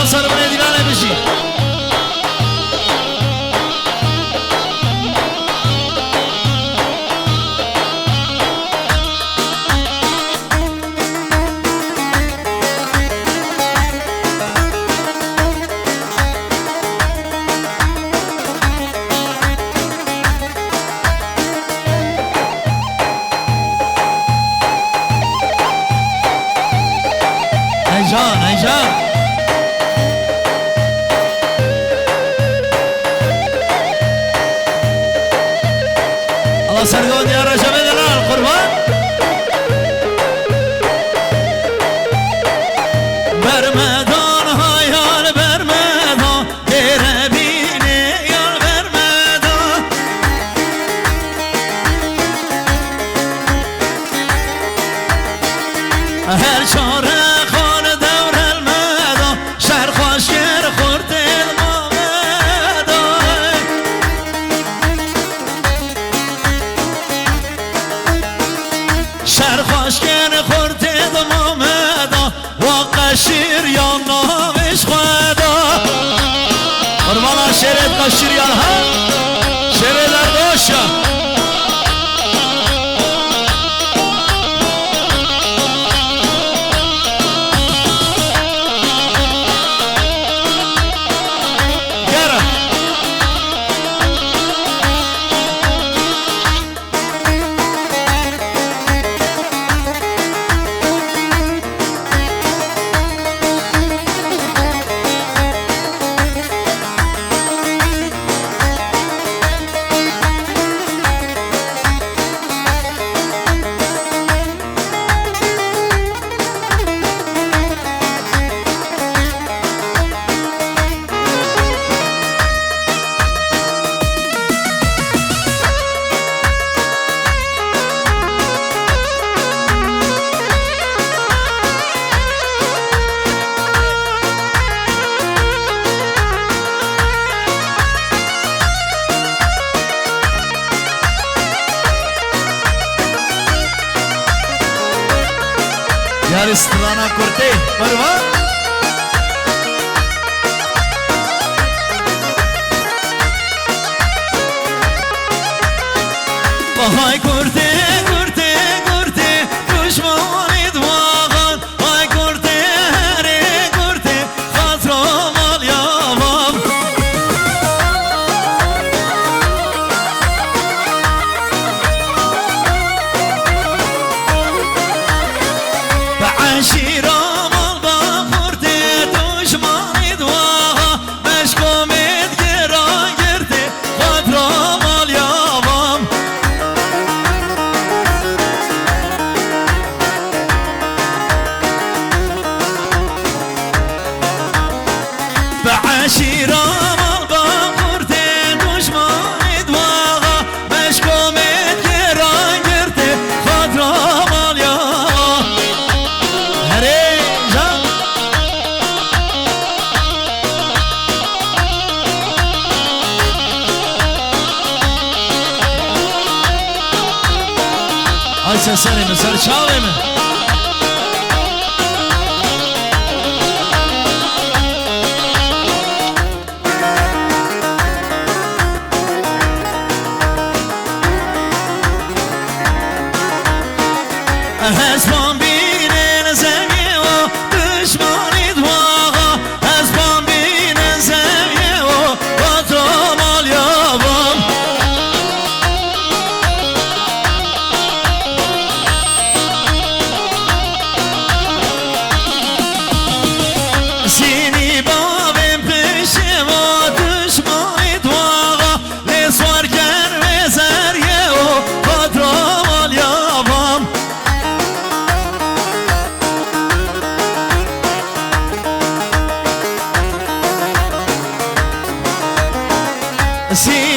سر بره دیوانه بشی الله سرگون یا رجب دلال قربان برمدان ها یال برمدان دیره بینه یال برمدان هر چاره خان دور المدان شهر خوشگر خورد شهر خوشگر خورد المدان و قشیر یا نامش خدا قربان شیرت قشیر یا ها شیر در دوشا यार इस पुराना कुर्ते परवा वहाँ कुर्ते कुर्ते कुर्ते दुश्मनी दुआगन वहाँ कुर्ते हरे कुर्ते खासरो मालिया बाब عشيرة مالبا خورتي دشماني دواها مشكومت گران گرده خاطرا مال یابام بعشيرة مالبا خورتي دشماني دواها مشكومت گران گرده خاطرا مال یابام Ayşe seni mesar çalayım mı? Esman birine sevgi o düşmanı duağa Esman birine sevgi o patron al yavam Seni babim peşim o düşmanı duağa Les varken ve serge o patron al yavam Sí